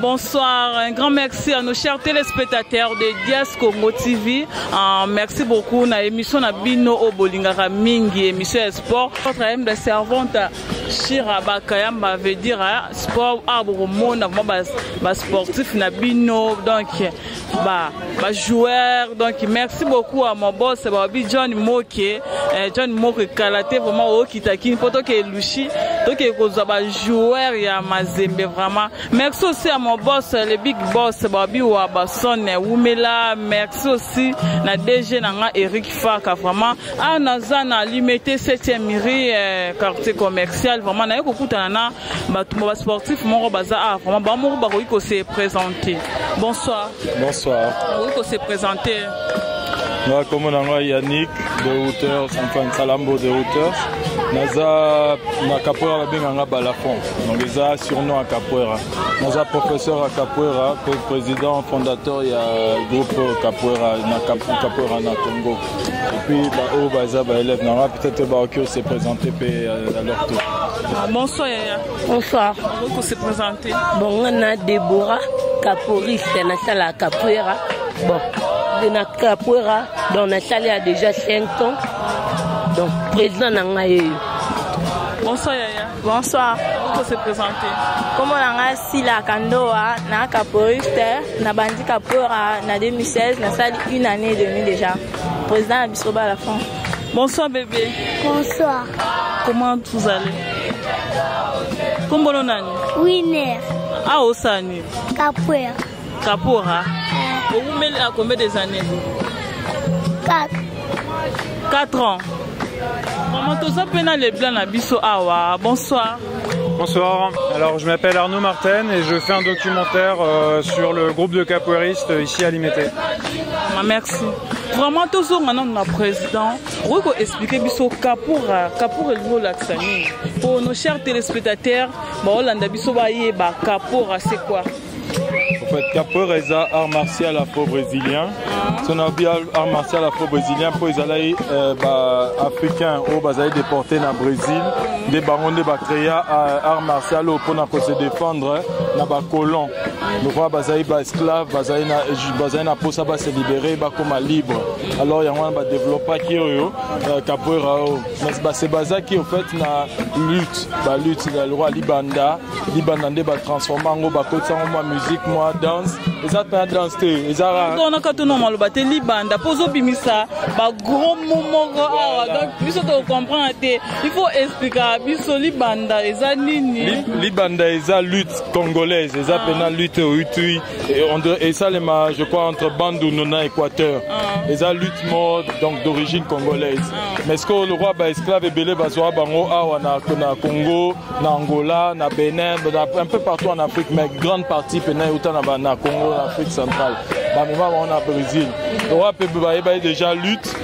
bonsoir. Un grand merci à nos chers téléspectateurs de Dias Congo TV. Merci beaucoup. Na émission na Bino Obolingara Mingi, émission sport. Notre aime de servante Chira Bakayamba veut dire sport arbre monde sportif na Bino donc joueur. Donc merci beaucoup à mon boss John Moke. John Moke Kalaté vraiment au Kitaki poto ke Lushi donc que joueur ya Mazembe vraiment. Merci aussi à mon boss le big boss Babi Wabason Wumela. Merci aussi na DG nanga Eric Faka vraiment à Nazana limité 7e mairie quartier commercial vraiment na kokutana na batumba sportif mon baza vraiment ba mo ba ko se présenter. Bonsoir. Bonsoir. Oui, ko se présenter. Moi, comme on a Yannick de Hauteurs, enfin Salambo de Hauteurs, Naza na capoeira la binganga balafon. Donc les a surnom à capoeira. Naza professeur à capoeira, président fondateur il y a groupe capoeira na capoeira na Congo. Et puis au baza élève nara peut-être ba qui s'est présenté à leur tour. Bonsoir Yaya. Bonsoir. Vous se présenter. Bon on a Déborah capoeiriste na sala capoeira. Bon de na capoeira dans la salle il y a déjà 5 ans. Donc président Nangaye. Bonsoir Yaya. Bonsoir. Vous se présenter. Comme on a Sila Kandoa, na capoeiriste, na bandi capoeira, na 2016, na salle une année et demie déjà. Président Abisoba à la fin. Bonsoir bébé. Bonsoir. Comment vous allez? Comment on a? Winner. Ah Osani. Capoeira. Capoeira. Vous mettez à combien des années? 4. 4 ans. Maman, tout ça peine les blancs à Bisso Awa. Bonsoir. Bonsoir. Alors je m'appelle Arnaud Martin et je fais un documentaire sur le groupe de capoeiristes ici à Limité. Merci. Vraiment toujours maintenant notre président, on va expliquer Bisso Capoeira, Capoeira le laxani. Pour nos chers téléspectateurs, Hollande Bisso Baye ba Capoeira c'est quoi? En fait, capoeira est un art martial afro-brésilien. Son art martial afro-brésilien pour les alliés africains au déportés dans le Brésil. Des barons de créer art martial pour se défendre dans les colons. Nous voyons les esclaves, pour se libérer comme libre. Alors il y a un développement qui est capoeira. C'est basé qui en fait na lutte, le roi Libanda va transformer en musique, moi danse. Ils ont pas dansé. Ils ont. On a quand on a le bâti Libanda. Poso bimisa, ba gros moment. Donc il faut comprendre. Il faut expliquer. Biso Libanda, ils ont nini. Libanda, ils ont lutte congolaise. Ils ont pénal lutte au Utui. Et ça les je crois entre Bandou, Nona, Équateur. Ils ont lutte mode donc d'origine congolaise. Mais ce que le roi ba esclave et belé bazoa bango na Congo, na Angola, na Bénin, un peu partout en Afrique, mais grande partie pénal na Congo, l'Afrique centrale. On a Brésil. Le roi peut déjà lutte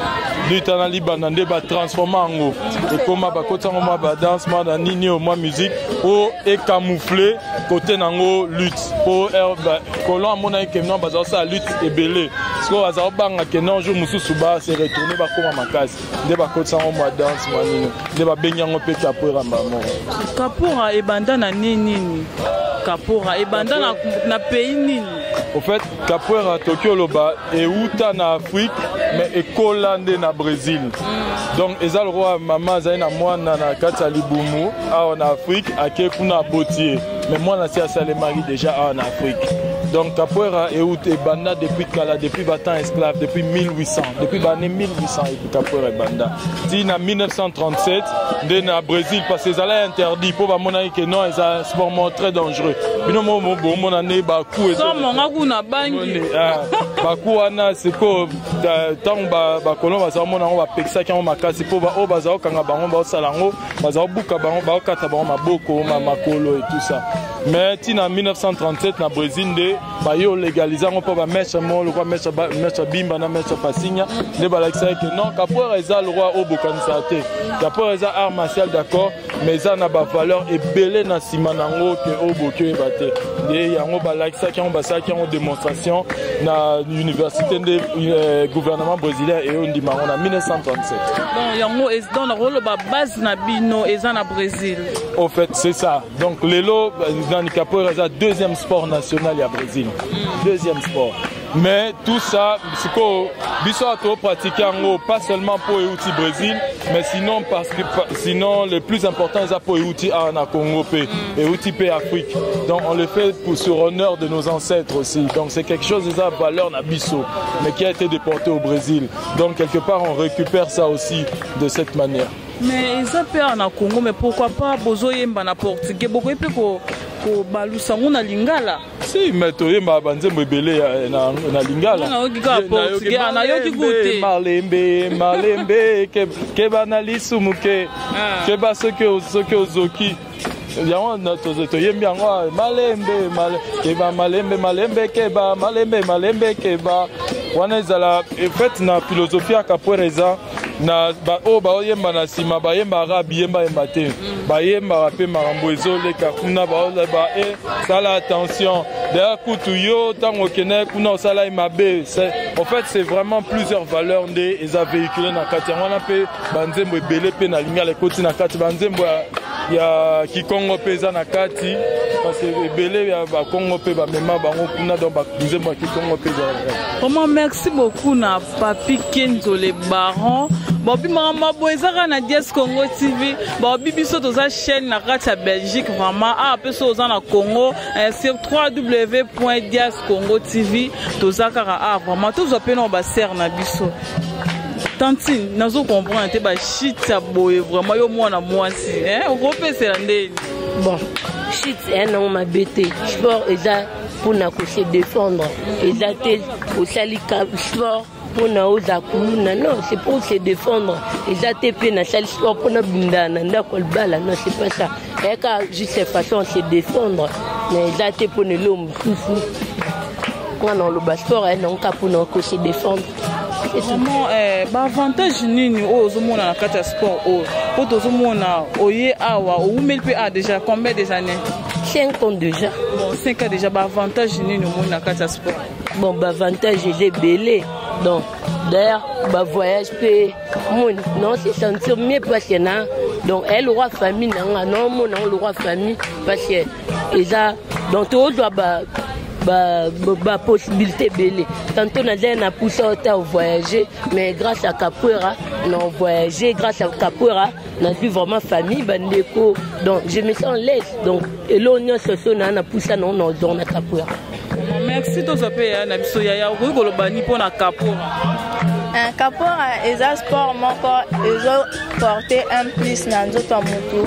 en Liban, va transformer en haut. Et comme ma danse, ma nini, ma musique, pour camoufler côté nango lutte. Pour colon mon aïe que non bazar ça lutte et belé. Parce que bazar banga que non jour musu suba se retourner ba comme ma case. De ba côté sango ma danse ma nini. De ba benyango pe capoeira mbamo. Capoeira e banda na nini. Capoeira et banda na pays nini. Au fait, capoeira Tokyo Loba et Uta na Afrique mais écolande na Brésil. Donc ezal roi maman zaina mwana na Katali Bumu en Afrique à Kekuna Botier. Mais moi na sia Salemari déjà en Afrique. Donc capoeira et banda depuis battant esclave depuis 1800, depuis l'année 1800 et capoeira et banda. Si en 1937, dans Brésil parce que ça est interdit pour monaï que non, c'est un sport très dangereux. Mais non mon année bakou et ça mon na bangi. Bakou ana c'est que tant ba kolon ba ça mon on va pexa qui on makasi pour ba o bazao kanga bango ba salango bazao buka bango ba kata bango maboko makolo et tout ça. Mais en 1937 na Brésil ba yo légaliser on peut ba mettre mon le roi mettre bimba na mettre pasinya de ba la que non capoeira est le roi au bokanisate. Capoeira est art martial d'accord mais ça n'a pas valeur et belé na simanango que au boké baté. Et yango ba la qui on ba ça qui en démonstration na l'université de gouvernement brésilien et on dit en 1937. Bon yango est dans le rôle ba base na bino et na Brésil. Au fait c'est ça. Donc les lots nani capoeira eza deuxième sport national ya Brésil. Deuxième sport. Mais tout ça, biso ato pratiquer yango pas seulement pour euti Brésil, mais sinon parce que sinon le plus important c'est pour euti na Congo et euti Afrique. Donc on le fait sur honneur de nos ancêtres aussi. Donc c'est quelque chose de sa valeur na biso, mais qui a été déporté au Brésil. Donc quelque part on récupère ça aussi de cette manière. Mais ils ont peur na Congo, mais pourquoi pas bozoyemba na portugais, beaucoup plus ko balusa na lingala. Si mais toyemba banzembo ebele na lingala. Na yoki ka portugais, na yoki goûter. Malembe ke banalisu muke. Ke ba soki ozoki. Yango na toyembi yango malembe keba malembe keba malembe keba. Wana ezala en fait na philosophie ya capoeira eza na ba o ba oyemba na sima ba yemba arabi yemba te ba yemba pe marambo ezoleka kuna ba sala attention derrière kutu yo tango kene kuna sala imabe. En fait c'est vraiment plusieurs valeurs nde eza véhiculé na kati wana pe banzembo ebele pe na lingala ekoti na kati banzembo ya Kikongo pe eza na kati parce que ebele ya ba Kongo pe ba mema bango kuna donc ba banzembo ya Kikongo pe eza. Vraiment merci beaucoup na Papi Kenzo le baron. Bobi mama boezaka na Dias Congo TV. Bobi biso toza chaîne na kati ya Belgique vraiment a peso oza na Congo sur www.diascongo TV toza kaka vraiment toza pe na ba ser na biso. Tantine nazo comprendre te ba shit ya boye vraiment yo mwana mwasi on repese la ndeni. Bon, shit non ma bête. Sport eza pour na ko se défendre. Eza te au salika sport pour na oza kuluna non, c'est pour se défendre. Eza te pe na sali sport pour na bindana ndako bala non, c'est pas ça. Et quand juste façon se défendre, mais eza te pour ne l'homme fou. Quand on le sport non ka pour na ko se défendre. Vraiment avantage nini ozomona na kati ya sport po tozomona oye awa oumeli pe déjà combien des années? 5 ans déjà. Bon 5 ans déjà avantage nini omona na kati ya sport? Bon avantage j'ai belé donc d'ailleurs voyage pe non c'est sentir mieux parce que na donc elle le roi famille non mon le roi famille parce que déjà donc tout doit possibilité belé. Tantôt on a poussé à voyager, mais grâce à capoeira, on a voyagé, grâce à capoeira, on a vu vraiment famille, bandeko. Donc je me sens l'aise. Donc et là on a poussé on a capoeira. Merci tous à payer na biso ya rigolo bani pour na capoeira. Un capoeira est un sport encore ils porter un plus dans notre moto.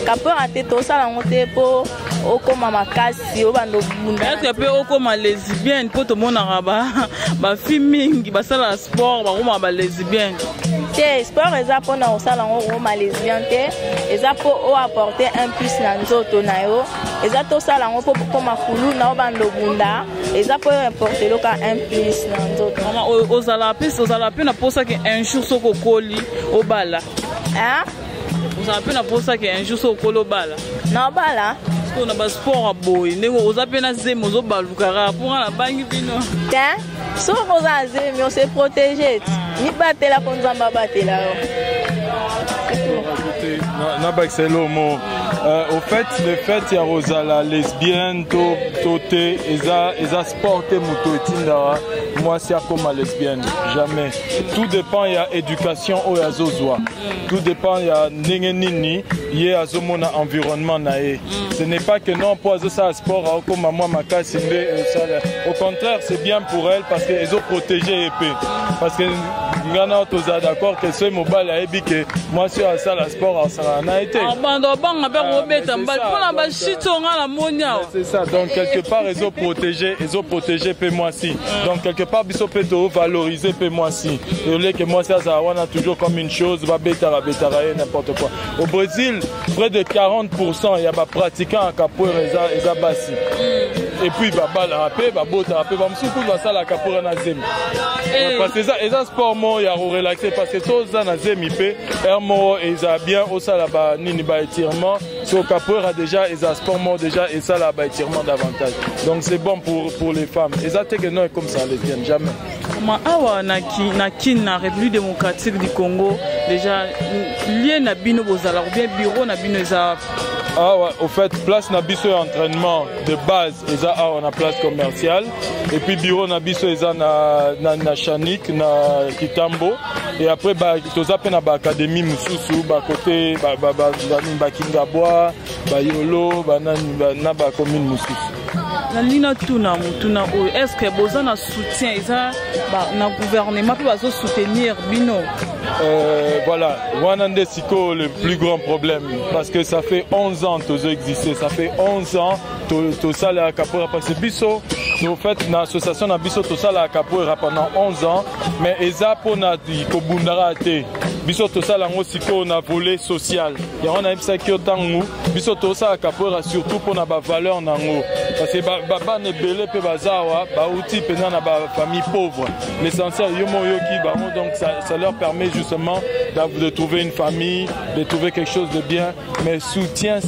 Capoeira te to sala ngote po okoma makasi obando bunda. Est-ce que pe okoma lesbienne po to mona ba filming basala sport ba koma ba lesbienne. Te sport eza po na osala ngo ma lesbienne te eza po o apporter un plus na nzoto na yo eza to sala ngo po koma fulu na obando bunda eza po importer loka un plus na nzoto. Mama ozala pe na posa que un jour soko koli obala. Hein? Vous avez pour ça qu'il y a un jour sur le bala. Non, bala. On a pas sport à boy. Vous avez un zémo au balukara pour la banque vino. Tiens, sauf qu'on a zémo, on s'est protégé. Ni battre la contre zamba battre là. C'est le mot. Au fait, le fait il y a Rosala lesbienne, toté, eza sporté mutoetindara. Moi c'est comme lesbienne, jamais. Tout dépend il y a éducation au yazozwa. Tout dépend il y a nini, il y a azomona environnement nae. Ce n'est pas que non pour ça sport comme moi makasi au contraire, c'est bien pour elle parce qu'elles ont protégé épée. Parce que ngana toza d'accord que ce mobile a ébi que moi sur ça la sport ça n'a été. C'est ça, donc quelque part ils ont protégé peu moi si. Donc quelque part ils sont peut valoriser peu moi si. Et là que moi ça on a toujours comme une chose va betara n'importe quoi. Au Brésil, près de 40% il y a des pratiquants à capoeira et bassi. Et puis bah rapé bah bota rapé bah m'soukou bah ça la capoeira na zemi. Parce que ça un sport moi il y a relaxé parce que tout ça na zemi pe moi ils a bien au ça là-bas nini ba étirement sur capoeira déjà ils a sport moi déjà et ça là-bas étirement davantage. Donc c'est bon pour les femmes. Et ça t'es que non comme ça les viennent jamais. Ma awa na République démocratique du Congo déjà lié na bino bozala ou bien bureau na bino eza Ah ouais, au fait, place Nabiso entraînement de base, on a place commerciale. Et puis bureau Nabiso na Chanik, na Kitambo. Et après, toza pe na ba académie mususu, ba côté ba Kingabwa, ba Yolo, na ba commune mususu. Nalina tuna est-ce que besoin de soutien na gouvernement peut soutenir bino? Voilà, Wanande Siko le plus grand problème parce que ça fait 11 ans que tu existé, ça fait 11 ans que ça la capoeira parce que biso en fait l'association na biso to ça la capoeira pendant 11 ans mais eza pona ko bundara te biso to ça la siko na volet social ya on a impsa ki otangu biso to ça la capoeira surtout pona ba valeur nango parce que ba ne belé pe bazawa ba outil pena na ba famille pauvre l'essentiel yomo yoki ba donc ça leur permet justement de trouver une famille, de trouver quelque chose de bien. Mais soutien,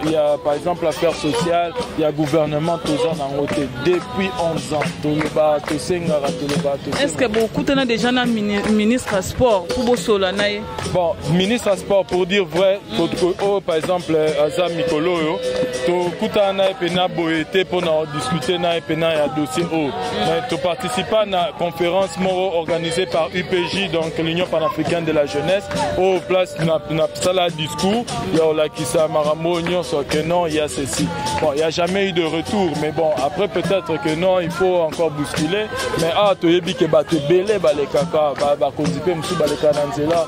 il y a par exemple l'affaire sociale, il y a gouvernement, tout ça dans côté depuis 11 ans. Est-ce que beaucoup de déjà un ministre à sport pour Solanaï? Bon, ministre à sport, pour dire vrai, par exemple, Azam Mikolo, tu as pour discuter un dossier. Mais tu participes à une conférence organisée par UPJ, donc l'Union panafricaine de la jeunesse, au place na discours, il y a la Kissa Maramo, que non, il y a ceci. Bon, il n'y a jamais eu de retour, mais bon, après peut-être que non, il faut encore bousculer. Mais tu as dit que tu belé les caca, tu nanzela,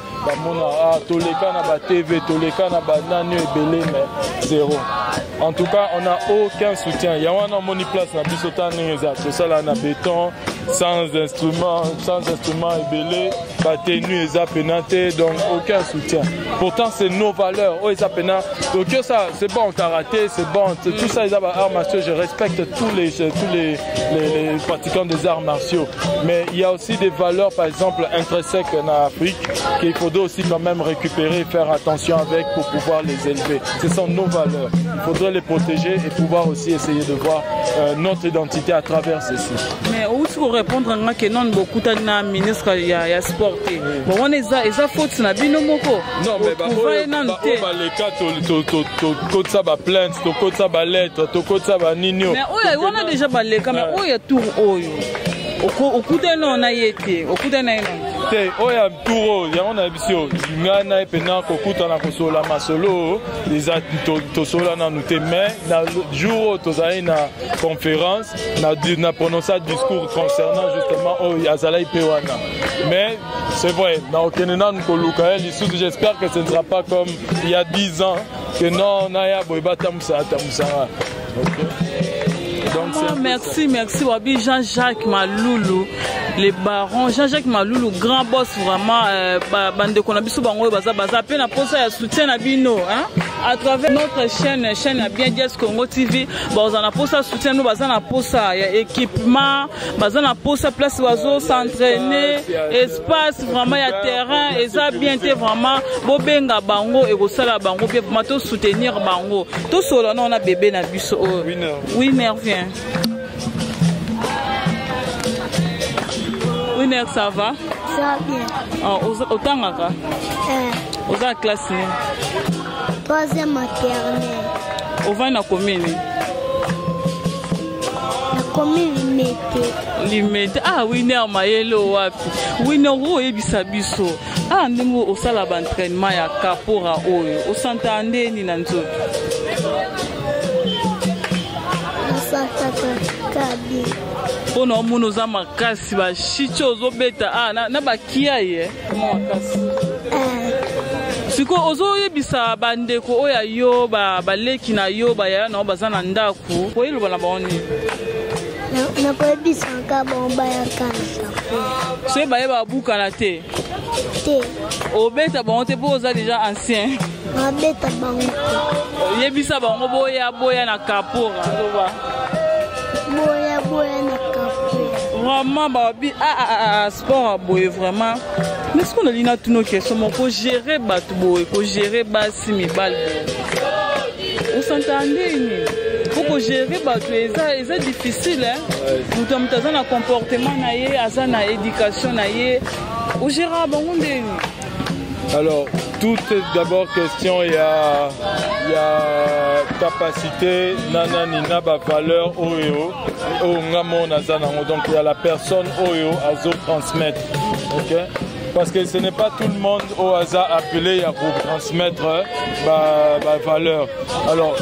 tous les cas na TV, tous les cas na banane belé, mais zéro. En tout cas, on n'a aucun soutien. Il y a un moni place na bisota neza, tout ça là na béton, sans instrument et belé, tenue et pénalité, donc aucun soutien. Pourtant, c'est nos valeurs. Oh, donc ça, c'est bon, karaté, c'est bon, tout ça, les arts martiaux, je respecte tous les pratiquants des arts martiaux. Mais il y a aussi des valeurs, par exemple, intrinsèques en Afrique, qu'il faudrait aussi quand même récupérer et faire attention avec pour pouvoir les élever. Ce sont nos valeurs. Il faudrait les protéger et pouvoir aussi essayer de voir notre identité à travers ceci. Mais où tu répondre à que non beaucoup de ministres il y a sport. Bon on est faute na bino moko. Non mais les cas to ça ba plainte, to ça ba lettre, to ça ba nino. Mais on a déjà balé quand même il y a tout oyo. Au coup de non na yete, au coup de na te oya touro ya on a bisio ngana e pena ko kuta na kosola masolo les to sola na nuté mais na jour to za na conférence na prononcer discours concernant justement azalai pewana mais c'est vrai na okenena ko luka j'espère que ce ne sera pas comme il y a 10 ans que non na ya boibata musata musara. OK. Donc, merci Wabi Jean-Jacques Maloulou, les barons, Jean-Jacques Maloulou, grand boss vraiment, bande konabiso bango baza pe na posa ya soutien na bino, hein, à travers notre chaîne à Bien Diès Congo TV, on a posa soutien nous baza na posa ya équipement, baza na posa place oiseau s'entraîner, espace vraiment ya terrain, et ça bien été vraiment bobenga bango et kosala bango bien vraiment to soutenir bango. Tout solo on a bébé na biso. Winner vient. Winner, ça va? Ça va bien. Au Tangaka? Aux en classe? 3e maternelle. Au va na commune? La commune Limete. Ah, Winner Mayelo wapi? Winner où est bisabiso? Ah, nous au salle d'entraînement ya Kapora oyo. Au s'entendez ni nanzo? On a mon oza makasi ba shicho zobeta na bakia ye makasi siko ozo yebisa bandeko oya yo baleki na yo ba ya na bazana ndaku ko yelo bana baoni na ko yebisa ka bomba ya kanisa so ba yeba buka na te obeta bonte po oza déjà ancien obeta bango yebisa bango boya na kapora ndoba boya na kapora vraiment babi sport boye vraiment mais ce qu'on a dit na toutes nos questions pour gérer bato boye pour gérer basi mibal on s'entendait pour gérer bato c'est difficile hein mutu mutaza na comportement na ye aza na éducation na ye o gérer bango ndeni. Alors, tout est d'abord question, il y a capacité nanani na ba valeur oyo ngamo nazana donc il y a la personne oyo azo transmettre. OK? Parce que ce n'est pas tout le monde au hasard appelé pour transmettre ma valeur. Alors,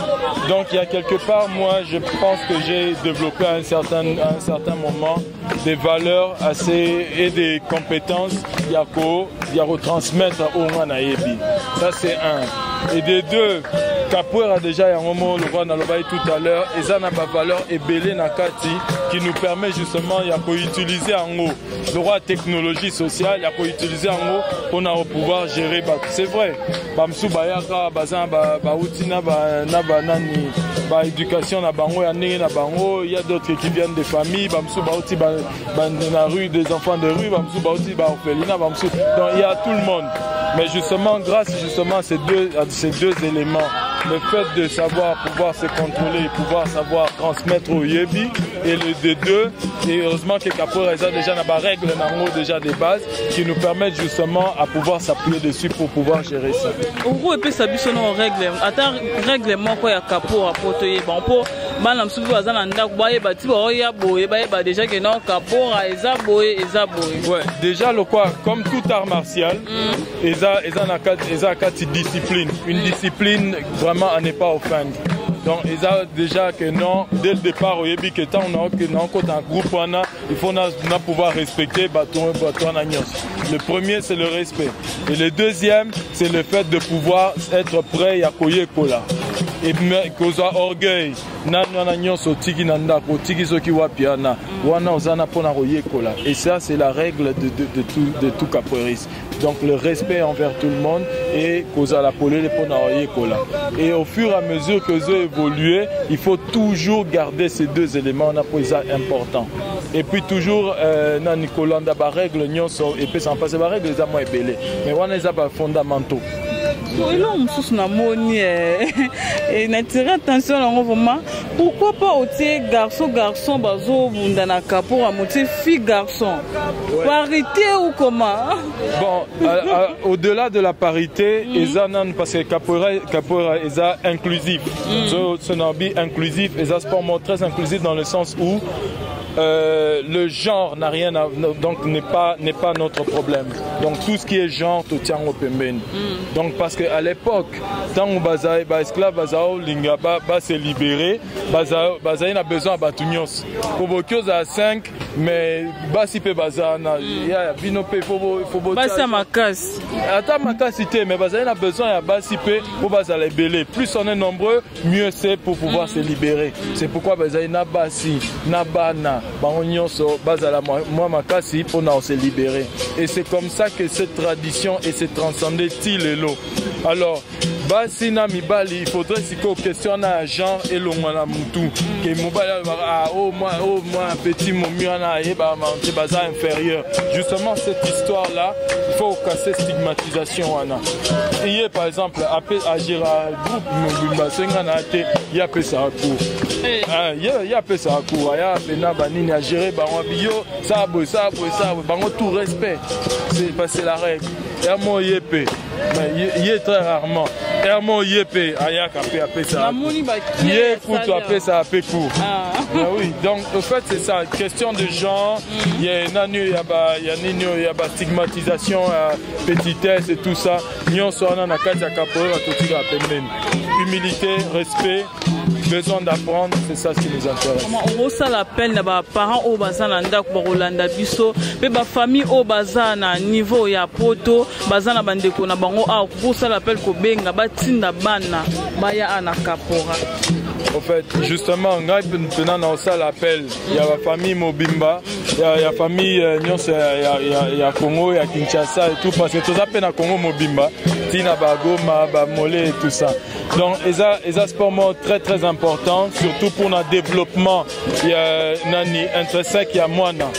donc il y a quelque part, moi je pense que j'ai développé à un certain moment des valeurs assez et des compétences il y a retransmettre au Nganayebi. Ça c'est un. Et des deux, Capoeira déjà il y a un moment le roi Nalobaï tout à l'heure, et ça n'a pas valeur et belé nakati qui nous permet justement il y a pour utiliser en haut le roi technologie sociale, il y a pour utiliser en haut pour pouvoir gérer. C'est vrai. Bamsou bayaka bazan ba utina ba nani ba éducation na bango ya ndenge na bango, il y a d'autres qui viennent des familles, bamsou ba uti ba na rue des enfants de rue, bamsou ba uti ba orphelinat, bamsou. Donc il y a tout le monde. Mais justement grâce justement à ces deux éléments, le fait de savoir pouvoir se contrôler, pouvoir savoir transmettre au Yebi et les deux, et heureusement que Capoeira a déjà des règles déjà des bases qui nous permettent justement à pouvoir s'appuyer dessus pour pouvoir gérer ça. Au gros, et puis ça bise nos règles. Attends, règlement quoi ya Capoeira pour te y bon pour banam souvi azana ndak boye bati boya boye ba déjà que non Capoeira eza boye. Ouais, déjà le quoi comme tout art martial, eza kati discipline, une discipline vraiment à ne pas offendre. Donc ils ont déjà que non, dès le départ au Yebi que tant on a un groupe il faut pouvoir respecter bâton. Le premier c'est le respect et le deuxième c'est le fait de pouvoir être prêt à koye kola et cause orgueil nana nyonso tiki nanda ko tiki soki wapiana wana ozana pona koye kola et ça c'est la règle de tout capoeiriste. Donc le respect envers tout le monde et cause à la polele pona koye kola. Et au fur et à mesure que vous évoluez, il faut toujours garder ces deux éléments na pour ça important. Et puis toujours na Nicolanda ba règle nyonso et puis sans passer ba règle za moi belé. Mais wana za ba fondamentaux. Et n'attirer attention vraiment. Pourquoi pas au garçon bazo bundana Capoeira moitié fille garçon. Parité ou comment? Bon, au-delà de la parité, parce que Capoeira est inclusif. Ce nabi inclusif, et sport très inclusif dans le sens où le genre n'a rien à, donc n'est pas notre problème. Donc tout ce qui est genre tout tient au pembeni. Donc parce que à l'époque tant on bazaï esclave bazao lingaba se libérer bazaï n'a besoin batunios pour beaucoup à 5 mais basi pe bazana ya bino pe faut basi makasi ata makasi té mais bazaï n'a besoin ya basi pe pour bazala belé. Plus on est nombreux mieux c'est pour pouvoir se libérer. C'est pourquoi bazaï na basi na bana Bangonyoso, Bazala, moi Makasi, pour nous se libérer. Et c'est comme ça que cette tradition et s'est transcendée til et l'eau. Alors, Basina Mibali, il faudrait qu'on questionne un genre et le mwana moutou. Que Mobali, moi, petit momiana, bazar inférieur. Justement, cette histoire-là, il faut casser stigmatisation. Il y a par exemple, agir à groupe, il y a peu ça à court. Il y a peu ça à court. Il y a banini à gérer, ça, tout respect. C'est la règle. Hermo Yépé, il est très rarement. Hermo Yépé, Ayak a fait ça. Yé Koutou a fait ça à Pékou. Oui, donc au fait c'est ça, question de genre, il y a une stigmatisation, petitesse et tout ça. Humilité, respect. Besoin d'apprendre, c'est ça ce qui nous intéresse. On ça l'appel na ba parents au bazana ndak ba Rolanda biso, pe ba famille au bazana niveau ya poto, bazana bandeko na bango a ko ça l'appel ko benga batinda bana baya ana Capoeira. En fait, justement, maintenant ça l'appel. Il y a la famille Mobimba, il y a la famille Nyonse, il y a Congo, il y a Kinshasa et tout, parce que tout ça peine à Congo Mobimba, Tina Bagoma, Bamolé et tout ça. Donc, ils ont sport très très important, surtout pour notre développement. Il y a Nani, intrinsèque, il y a Moana.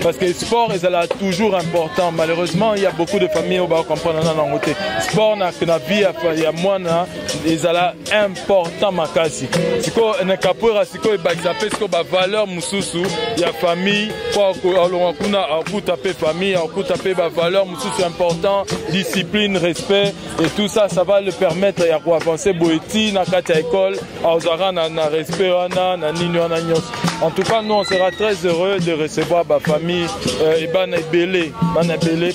Parce que le sport est toujours important. Malheureusement, il y a beaucoup de familles qui comprennent dans le sport, dans la vie, il y a Moana, ezala important makasi. Siko na capoeira siko ebakisa pe siko ba valeur mususu ya famille kwa alonga kuna akuta pe famille akuta pe ba valeur mususu important, discipline, respect et tout ça, ça va le permettre ya ko avancer boeti na kati ya école azara na respect na nini na nyos. En tout cas, nous on sera très heureux de recevoir ma famille et Bana Belé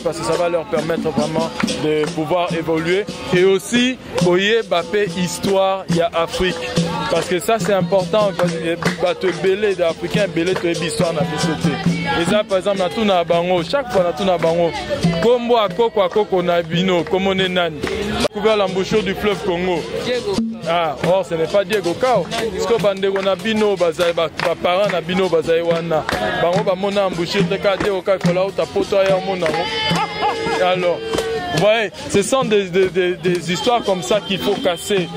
parce que ça va leur permettre vraiment de pouvoir évoluer et aussi voyez Bappé histoire il y a Afrique parce que ça c'est important parce que Belé d'Africain Belé tu es histoire na bisoté et ça par exemple na tout na bango chaque fois na tout na bango kombo akoko na bino comme on est nani couvert l'embouchure du fleuve Congo. Ah, or ce n'est pas Diego Cao. Parce que bandego na bino bazai ba parents na bino bazai wana. Bango ba mona embouché de ka Diego Cao ko la uta poto ya mona. Alors, vous voyez, ce sont des histoires comme ça qu'il faut casser.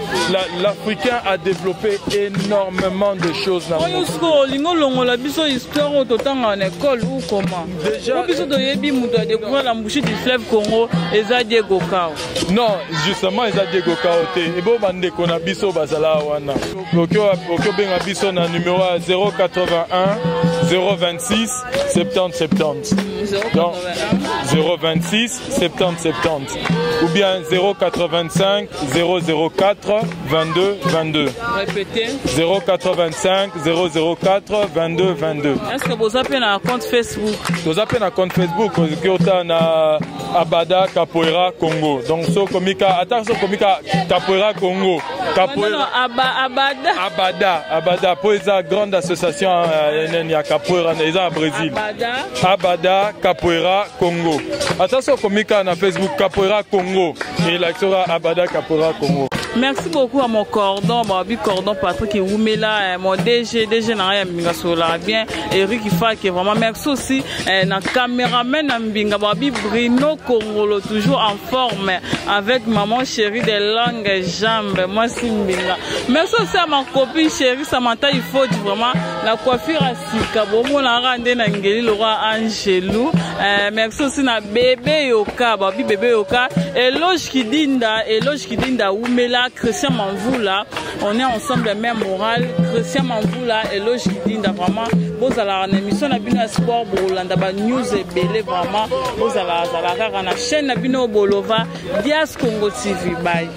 L'Africain a développé énormément de choses. Déjà, non, justement, ils ont Diego Cao. Et bon, bande qu'on a biso bazala wana. Okyo benga biso na numéro 081 026 70 70. Donc 026 70 70 ou bien 085 004 22 22. Répétez. 085 004 22 22. Est-ce que vous avez un compte Facebook? Vous avez un compte Facebook qui est à Abada Capoeira Congo. Donc so komika attention komika Capoeira Congo. Capoeira Abada pour la grande association ya Capoeira au Brésil. Abada Capoeira Congo. Attention komika na Facebook Capoeira Congo et l'action Abada Capoeira Congo. Merci beaucoup à mon cordon, cordon Patrick et Oumela, mon DG Naya Mbinga bien, Eric Ifa qui est vraiment merci aussi, na caméraman Mbinga Babi Bruno Congolo toujours en forme avec maman chérie des langues jambes, moi c'est Mbinga. Merci aussi à ma copine chérie Samantha, il faut vraiment la coiffure à Sika, bon la rende na ngeli le roi Angelou, merci aussi na bébé Yoka, Babi bébé Yoka, éloge qui dinda Oumela. Christian Manvoula, on est ensemble même moral. Christian Manvoula et Loge Kidinda vraiment. Vous allez en émission Nabino Sport Bolanda News et Belé vraiment. Vous allez la chaîne Nabino Bolova Dias Congo TV. Bye.